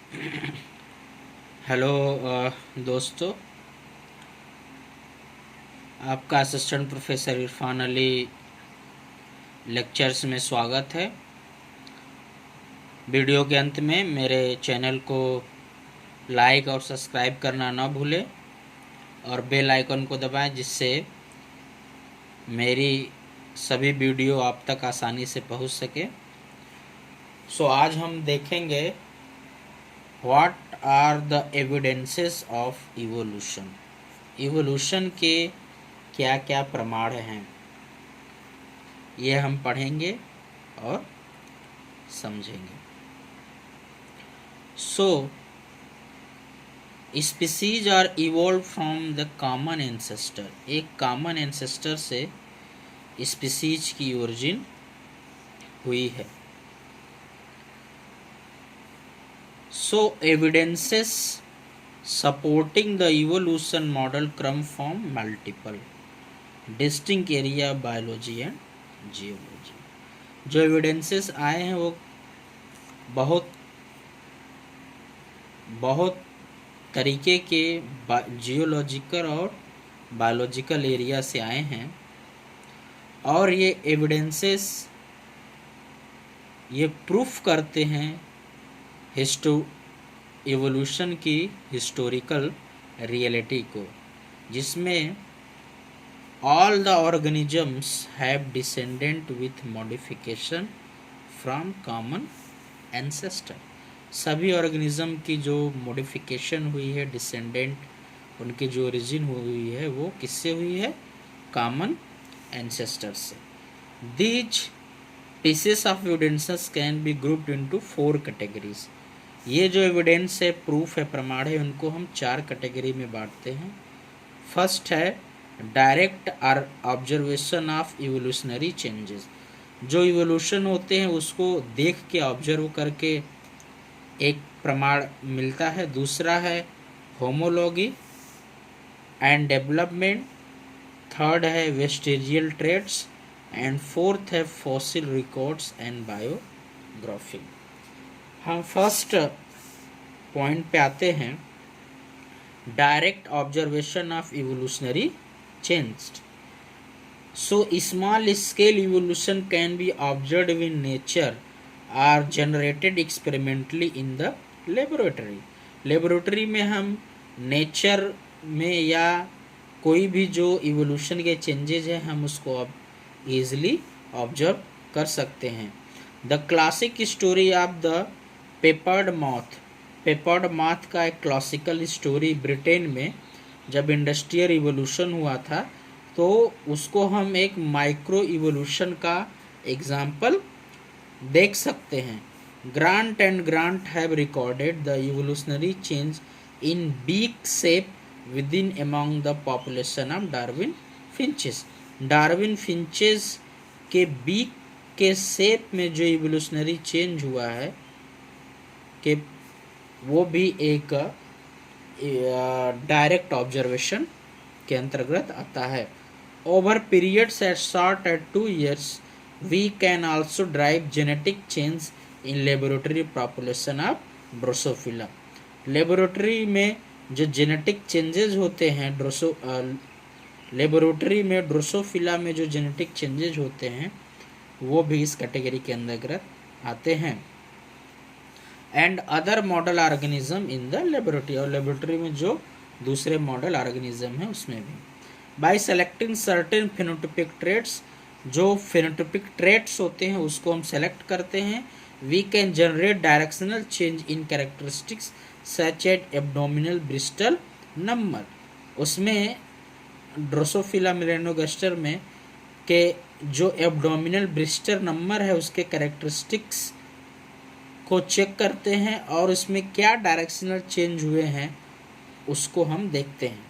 Hello दोस्तों, आपका assistant professor Irfan Ali lectures में स्वागत है। वीडियो के अंत में मेरे चैनल को लाइक और सब्सक्राइब करना ना भूलें और बेल आइकन को दबाएं, जिससे मेरी सभी वीडियो आप तक आसानी से पहुंच सके। आज हम देखेंगे what are the evidences of evolution. Evolution के क्या क्या प्रमाण हैं, ये हम पढ़ेंगे और समझेंगे। Species are evolve from the common ancestor. एक कॉमन एंसेस्टर से स्पीसीज की ओरिजिन हुई है। Evidences supporting the evolution model come from multiple distinct area biology and geology. जो एविडेंसेस आए हैं वो बहुत तरीके के जियोलॉजिकल और बायोलॉजिकल एरिया से आए हैं, और ये एविडेंसेस ये प्रूफ करते हैं एवोल्यूशन की हिस्टोरिकल रियलिटी को, जिसमें all the organisms have descended with modification from common ancestor। सभी ऑर्गेनिज्म की जो मॉडिफिकेशन हुई है, डिसेंडेंट उनकी जो ओरिजिन हुई है, वो किससे हुई है? कॉमन एंसेस्टर से। These pieces of evidences can be grouped into 4 categories. ये जो एविडेंस है, प्रूफ है, प्रमाण है, उनको हम 4 कैटेगरी में बांटते हैं। फर्स्ट है direct observation of evolutionary changes. जो इवोल्यूशन होते हैं उसको देख के, ऑब्जर्व करके एक प्रमाण मिलता है। दूसरा है होमोलॉगी एंड डेवलपमेंट। थर्ड है वेस्टिजियल ट्रेड्स एंड फोर्थ है फॉसिल रिकॉर्ड्स एंड बायोग्राफी। हम फर्स्ट पॉइंट पे आते हैं, direct observation of evolutionary changed. Small scale evolution can be observed in nature or generated experimentally in the laboratory। Laboratory में हम nature में या कोई भी जो इवोल्यूशन के चेंजेज हैं, हम उसको अब ईजिली ऑब्जर्व कर सकते हैं। The classic story of the peppered moth. Peppered moth का एक क्लासिकल स्टोरी, ब्रिटेन में जब इंडस्ट्रियल इवोल्यूशन हुआ था, तो उसको हम एक माइक्रो इवोल्यूशन का एग्जाम्पल देख सकते हैं। Grant and Grant have recorded the evolutionary change in beak shape within among the population of Darwin finches. Darwin finches के बीक के शेप में जो इवोल्यूशनरी चेंज हुआ है, कि वो भी एक डायरेक्ट ऑब्जर्वेशन के अंतर्गत आता है। Over periods at short at 2 years we can also drive genetic change in laboratory population of Drosophila. Laboratory में जो जेनेटिक चेंजेस होते हैं, लेबोरेटरी में ड्रोसोफिला में जो जेनेटिक चेंजेस होते हैं, वो भी इस कैटेगरी के अंतर्गत आते हैं। And other model organism in the laboratory, और लेबोरेटरी में जो दूसरे मॉडल ऑर्गेनिज्म हैं उसमें भी। By selecting certain phenotypic traits, जो फेनोटाइपिक ट्रेट्स होते हैं उसको हम सेलेक्ट करते हैं। We can generate directional change in characteristics such at abdominal bristle number. उसमें ड्रोसोफिला मेलेनोगास्टर में के जो एब्डोमिनल ब्रिस्टल नंबर है, उसके कैरेक्टरिस्टिक्स को चेक करते हैं, और इसमें क्या डायरेक्शनल चेंज हुए हैं उसको हम देखते हैं।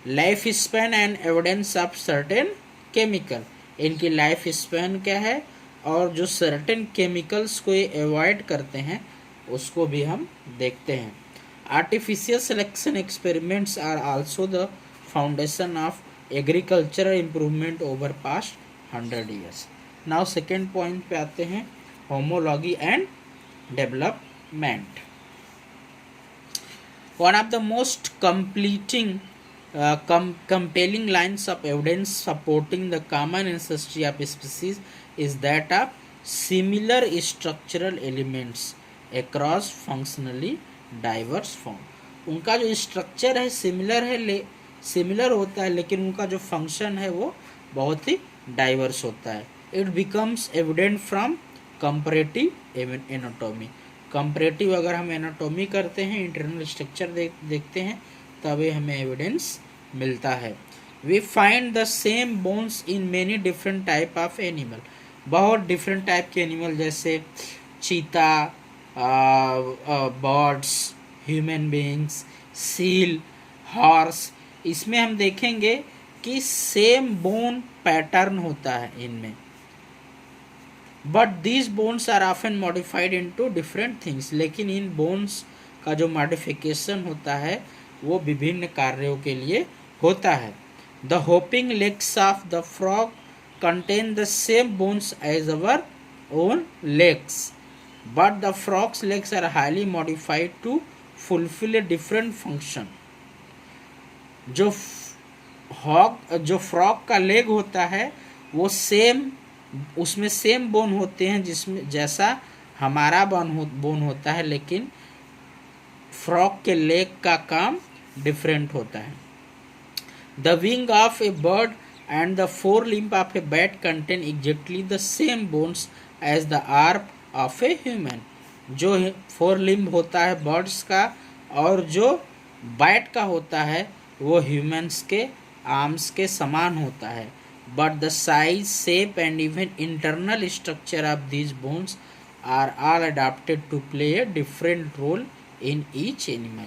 Life span and evidence of certain chemical, इनकी लाइफ स्पैन क्या है, और जो सर्टेन केमिकल्स को ये अवॉइड करते हैं उसको भी हम देखते हैं। Artificial selection experiments are also the foundation of agricultural improvement over past 100 years। Now second point पे आते हैं, homology and development. One of the most compelling lines of evidence supporting the common ancestry of species is that of similar structural elements across functionally diverse form. उनका जो structure है similar है, similar होता है, लेकिन उनका जो फंक्शन है वो बहुत ही डाइवर्स होता है. It becomes evident from comparative anatomy. Comparative अगर हम एनाटॉमी करते हैं, इंटरनल स्ट्रक्चर देखते हैं, तभी हमें एविडेंस मिलता है. We find the same bones in many different type of animal. बहुत डिफरेंट टाइप के एनिमल जैसे चीता, birds, human beings, seal, horse, इसमें हम देखेंगे कि सेम बोन पैटर्न होता है इनमें. But these bones are often modified into different things. लेकिन इन बोन्स का जो मॉडिफिकेशन होता है वो विभिन्न कार्यों के लिए होता है. The hopping legs of the frog contain the same bones as our own legs, but the frogs legs are highly modified to fulfil a different function. जो फ्रॉग का लेग होता है वो सेम, उसमें सेम बोन होते हैं जिसमें जैसा हमारा बोन होता है, लेकिन फ्रॉग के लेग का काम डिफरेंट होता है. The wing of a bird and the fore limb of a bat contain exactly the same bones as the arm of a human. जो फोर लिम्ब होता है बर्ड्स का और जो बैट का होता है वो ह्यूमन्स के आर्म्स के समान होता है. But the size, shape and even internal structure of these bones are all adopted to play a different role in each animal.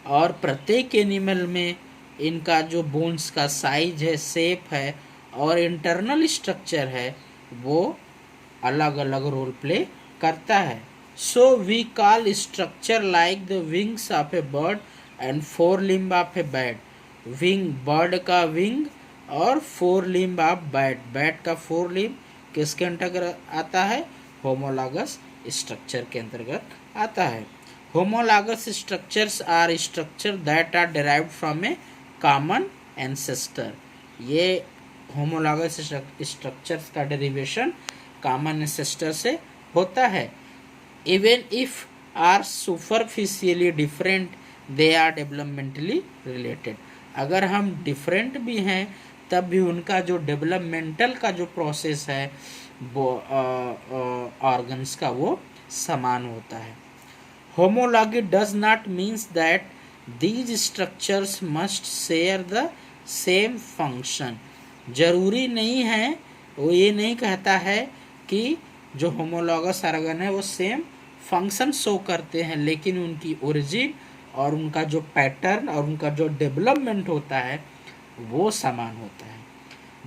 और प्रत्येक एनिमल में इनका जो बोन्स का साइज है, शेप है और इंटरनल स्ट्रक्चर है वो अलग अलग रोल प्ले करता है. So we call structure like the wings of a bird and fore limb of a bat. Wing, bird का विंग और fore limb of bat, bat का फोर लिम्ब किसके अंतर्गत आता है? होमोलॉगस स्ट्रक्चर के अंतर्गत आता है. Homologous structures are structure that are derived from a common ancestor. ये होमोलॉगस स्ट्रक्चर्स का डेरिवेशन कॉमन एंसेस्टर से होता है. Even if are superficially different, they are developmentally related. अगर हम डिफरेंट भी हैं तब भी उनका जो डेवलपमेंटल का जो प्रोसेस है वो ऑर्गन्स का वो समान होता है. Homology does not means that these structures must share the same function. जरूरी नहीं है, वो ये नहीं कहता है कि जो होमोलॉगस ऑर्गन है वो सेम फंक्शन शो करते हैं, लेकिन उनकी ओरिजिन और उनका जो पैटर्न और उनका जो डेवलपमेंट होता है वो समान होता है.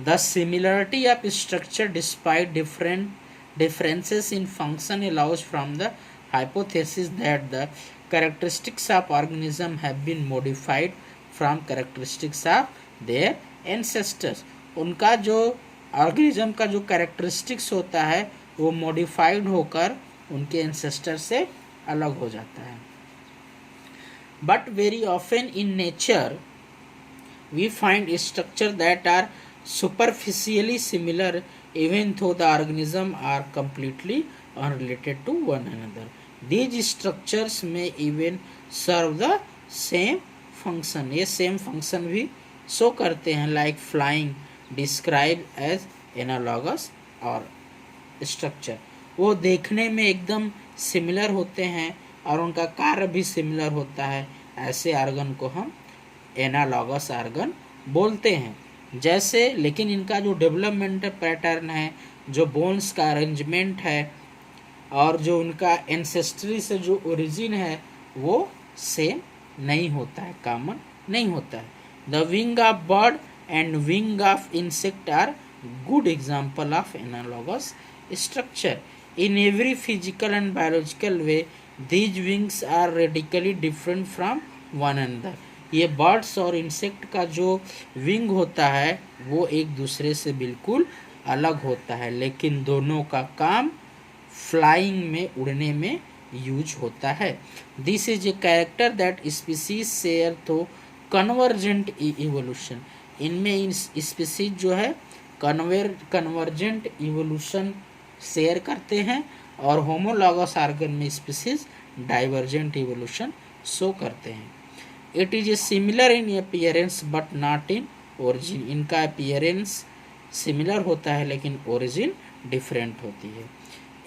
The similarity of structure despite different differences in function allows from the hypothesis that the characteristics of organism have been modified from characteristics of their ancestors. उनका जो ऑर्गेनिज्म का जो कैरेक्टरिस्टिक्स होता है वो मॉडिफाइड होकर उनके एंसेस्टर से अलग हो जाता है. But very often in nature we find structures that are superficially similar even though the organism are completely unrelated to one another. These structures may even serve the same function. ये same function भी show करते हैं, like flying described as analogous और structure. वो देखने में एकदम similar होते हैं और उनका कार्य भी सिमिलर होता है. ऐसे ऑर्गन को हम एनालॉगस ऑर्गन बोलते हैं. जैसे लेकिन इनका जो डेवलपमेंट पैटर्न है, जो बोन्स का अरेंजमेंट है और जो उनका एंसेस्ट्री से जो ओरिजिन है वो सेम नहीं होता है, कॉमन नहीं होता है. The wing of bird and wing of insect are good example of analogous structure. In every physical and biological way these wings are radically different from one another. ये birds और insect का जो wing होता है वो एक दूसरे से बिल्कुल अलग होता है, लेकिन दोनों का काम फ्लाइंग में, उड़ने में यूज होता है। This is a character that species share तो कन्वर्जेंट इवोल्यूशन, इनमें इन स्पीसीज जो है कन्वर्जेंट इवोल्यूशन शेयर करते हैं, और होमोलॉगस ऑर्गन में स्पीसीज डाइवर्जेंट इवोल्यूशन शो करते हैं। It is a similar in appearance but not in origin, इनका अपीयरेंस सिमिलर होता है लेकिन ओरिजिन डिफरेंट होती है।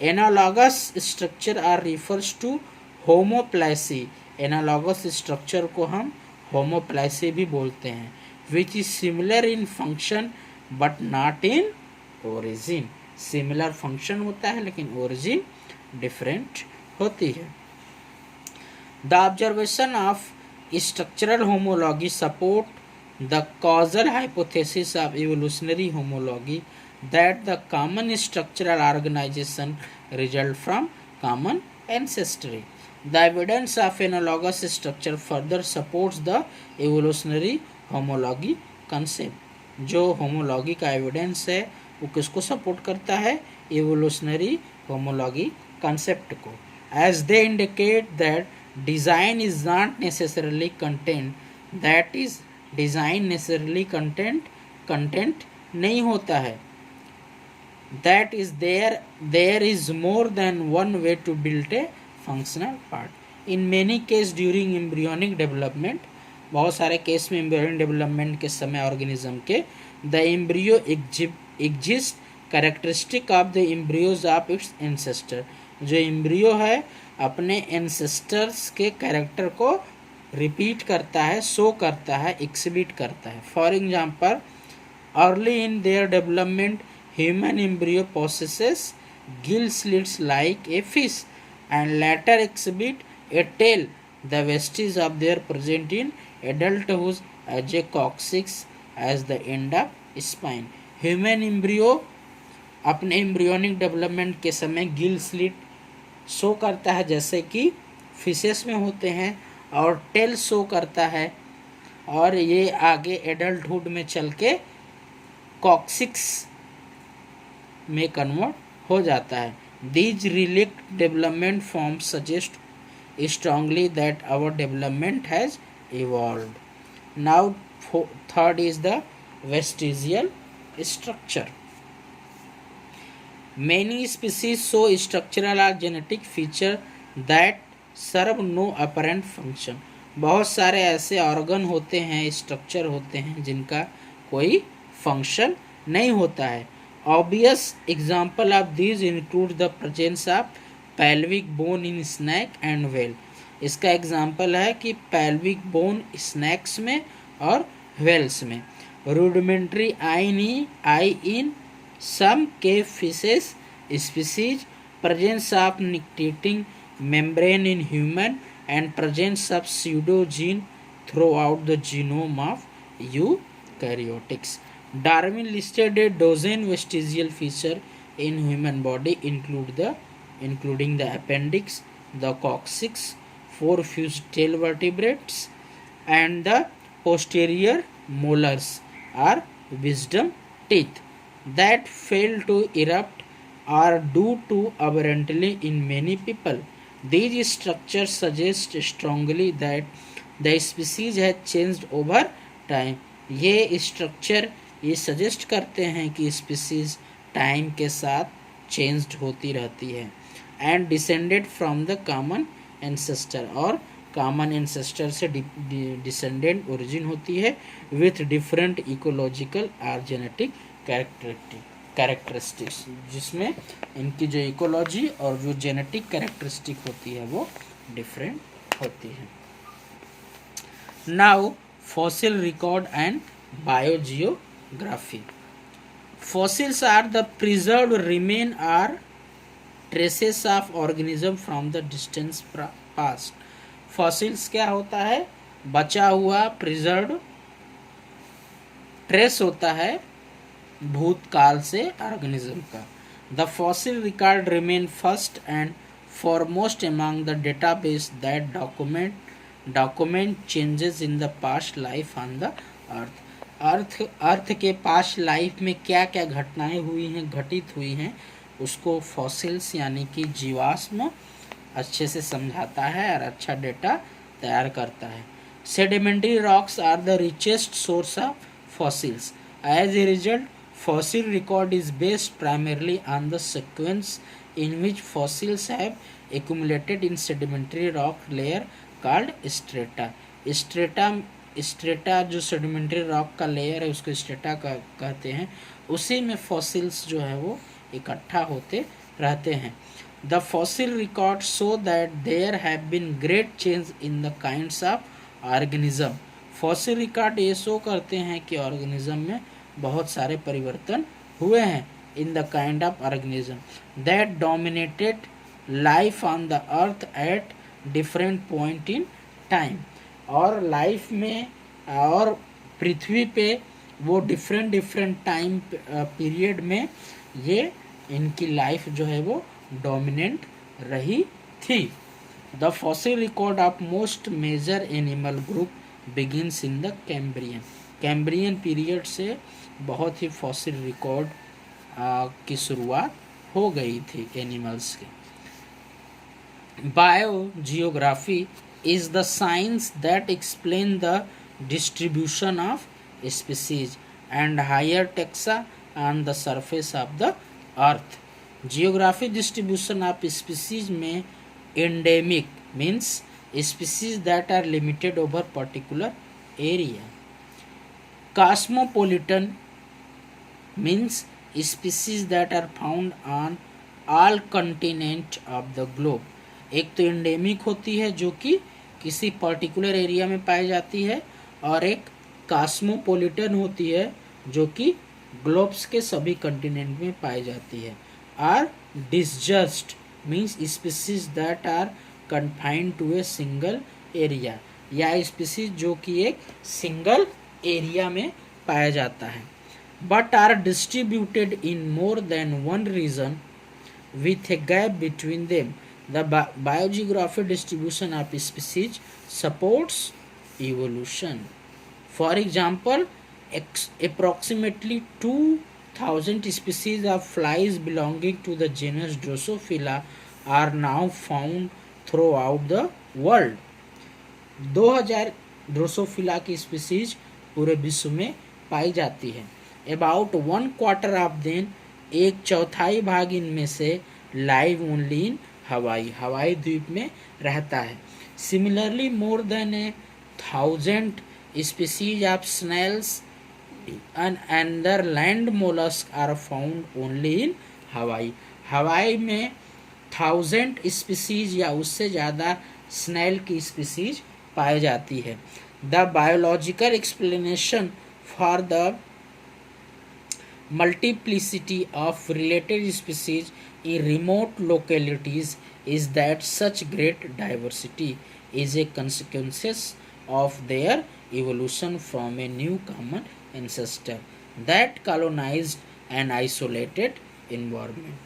Analogous structure are refers to homoplasy, analogous structure को हम होमोप्लासी भी बोलते हैं, which is similar in function but not in origin, similar function होता है लेकिन ओरिजिन डिफरेंट होती है। The observation of structural homology support the causal hypothesis of evolutionary homology that the common structural organization result from common ancestry. The evidence of analogous structure further supports the evolutionary homology concept. जो homology का evidence है वो किसको support करता है? evolutionary homology concept को, as they indicate that design is not necessarily content, that is design necessarily content नहीं होता है, that is there is more than one way to build a functional part. In many case during embryonic development, बहुत सारे case में embryonic development के समय organism के the embryo exist characteristic of the embryos of its ancestor, जो embryo है अपने ancestors के कैरेक्टर को रिपीट करता है, शो करता है, एक्सिबिट करता है। For example, early in their development human embryo possesses gill slits like a fish and later exhibit a tail, the vestige of their present in adulthood as a coccyx as the end of spine. Human embryo अपने embryonic development के समय Gill slit show करता है जैसे कि fishes में होते हैं, और टेल शो करता है, और ये आगे एडल्टहुड में चल के कॉक्सिक्स में कन्वर्ट हो जाता है। These reflect development form suggest strongly that our development has evolved. Now third is the vestigial structure. Many species show structural or genetic feature that serve no apparent function. बहुत सारे ऐसे organ होते हैं, structure होते हैं जिनका कोई function नहीं होता है। Obvious example of this include the presence of pelvic bone in snake and whale. इसका एग्जाम्पल है कि पैल्विक बोन स्नैक्स में और व्हेल्स में। Rudimentary eye in some cave fishes species, presence of nictitating membrane in human, and presence of pseudogene throughout the genome of eukaryotics. Darwin listed a dozen vestigial features in human body, including the appendix, the coccyx, 4 fused tail vertebrates, and the posterior molars or wisdom teeth that fail to erupt are due to aberrantly in many people. These structures suggest strongly that the species has changed over time. ये structure ये suggest करते हैं कि species time के साथ changed होती रहती है, and descended from the common ancestor, और कॉमन एंसेस्टर से डिसेंडेंट ओरिजिन होती है, विथ डिफरेंट इकोलॉजिकल और जेनेटिक कैरेक्टरिस्टिक्स, जिसमें इनकी जो इकोलॉजी और जो जेनेटिक कैरेक्टरिस्टिक होती है वो डिफरेंट होती है। Now fossil record and biogeography. Fossils are the preserved remain are traces of organism from the distance past. Fossils क्या होता है? बचा हुआ प्रिजर्व्ड ट्रेस होता है भूतकाल से ऑर्गेनिज्म का। The fossil record remain first and foremost among the database that document changes in the past life on the earth के पास्ट लाइफ में क्या क्या घटनाएं हुई हैं, घटित हुई हैं, उसको फॉसिल्स यानी कि जीवाश्म अच्छे से समझाता है और अच्छा डेटा तैयार करता है। Sedimentary rocks are the richest source of fossils. As a result, fossil record is based primarily on the sequence in which fossils have accumulated in sedimentary rock layer called strata. Strata जो sedimentary rock का layer है उसको strata कहते हैं, उसी में fossils जो है वो इकट्ठा होते रहते हैं। The fossil record show that there have been great change in the kinds of organism. Fossil record ये शो करते हैं कि ऑर्गेनिज्म में बहुत सारे परिवर्तन हुए हैं in the kind of organism that dominated life on the earth at different point in time. और लाइफ में और पृथ्वी पे वो डिफरेंट टाइम पीरियड में ये इनकी लाइफ जो है वो डोमिनेंट रही थी। The fossil record of most major animal group begins in the Cambrian period से बहुत ही फॉसिल रिकॉर्ड की शुरुआत हो गई थी एनिमल्स की। Biogeography is the science that explain the distribution of species and higher taxa on the surface of the earth. Geography distribution of species में endemic means species that are limited over particular area. Cosmopolitan means species that are found on all continent of the globe. एक तो endemic होती है जो कि किसी particular area में पाई जाती है, और एक कॉस्मोपॉलिटन होती है जो कि ग्लोब्स के सभी कंटिनेंट में पाई जाती है। Are disjunct means species that are confined to a single area, या स्पीसीज जो कि एक सिंगल एरिया में पाया जाता है, but are distributed in more than one region with a gap between them. The biogeographic distribution of species supports evolution. For example, approximately 2000 species of flies belonging to the genus Drosophila are now found throughout the world. 2000 Drosophila की species पूरे विश्व में पाई जाती है। About 1/4 of them, एक चौथाई भाग इनमें से लाइव ओनली इन हवाई द्वीप में रहता है। Similarly more than 1000 species of snails and other land mollusc are found only in Hawaii में 1000 स्पीसीज या उससे ज़्यादा स्नेल की स्पीसीज पाई जाती है। The biological explanation for the multiplicity of related species in remote localities is that such great diversity is a consequence of their evolution from a new common ancestor that colonized an isolated environment.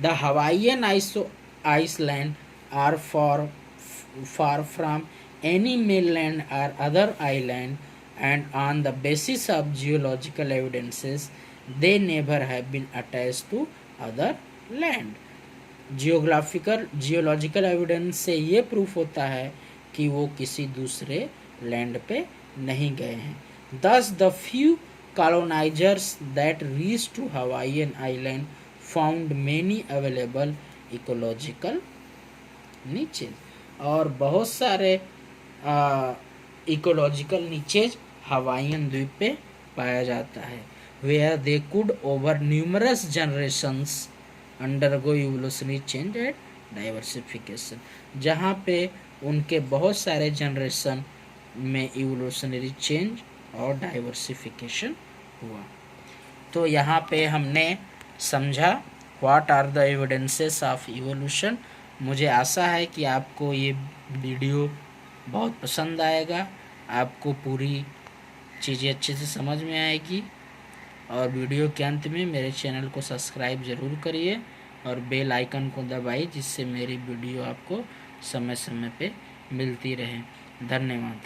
The Hawaiian island are far from any mainland or other island, and on the basis of geological evidences they never have been attached to other land. Geological evidence से ये proof होता है कि वो किसी दूसरे land पे नहीं गए हैं। Thus the few colonizers that reached to Hawaiian island found many available ecological niches, और बहुत सारे इकोलॉजिकल नीचेज हवाईयन द्वीप पे पाया जाता है, where they could over numerous generations undergo evolutionary change and diversification, जहाँ पे उनके बहुत सारे जनरेशन में इवोल्यूशनरी चेंज और डाइवर्सिफिकेशन हुआ। तो यहाँ पे हमने समझा what are the evidences of evolution. मुझे आशा है कि आपको ये वीडियो बहुत पसंद आएगा, आपको पूरी चीज़ें अच्छे से समझ में आएगी, और वीडियो के अंत में मेरे चैनल को सब्सक्राइब ज़रूर करिए और बेल आइकन को दबाइए, जिससे मेरी वीडियो आपको समय समय पे मिलती रहे। धन्यवाद।